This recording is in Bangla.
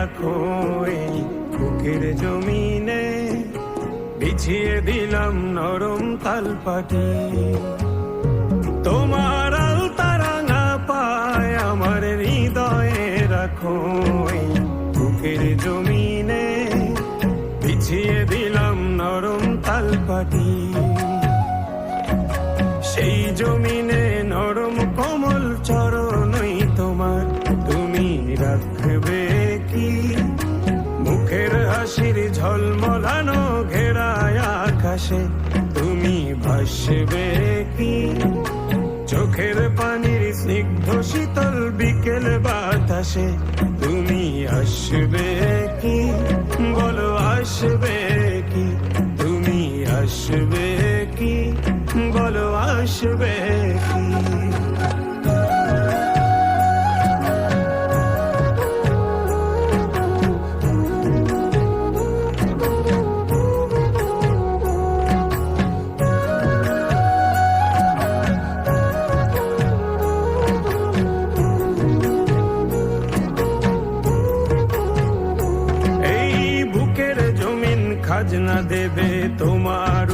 রাখো এই বুকের জমিনে, বিছিয়ে দিলাম নরম তালপাটি। তোমার আলতা রাঙা পায় আমার হৃদয়ে রাখো এই বুকের জমিনে, বিছিয়ে দিলাম নরম তালপাটি। সেই জমিনে নরম কোমল চরণই তোমার, তুমি রাখবে কি মুখের হাসির ঝলমলানো ঘেরায় আকাশে, তুমি ভাসবে কি চোখের পানির স্নিগ্ধ শীতল বিকেল বাতাসে, তুমি আসবে কি বলো আসবে কি, তুমি আসবে কি বলো আসবে কি। খাজনা দেবে তোমার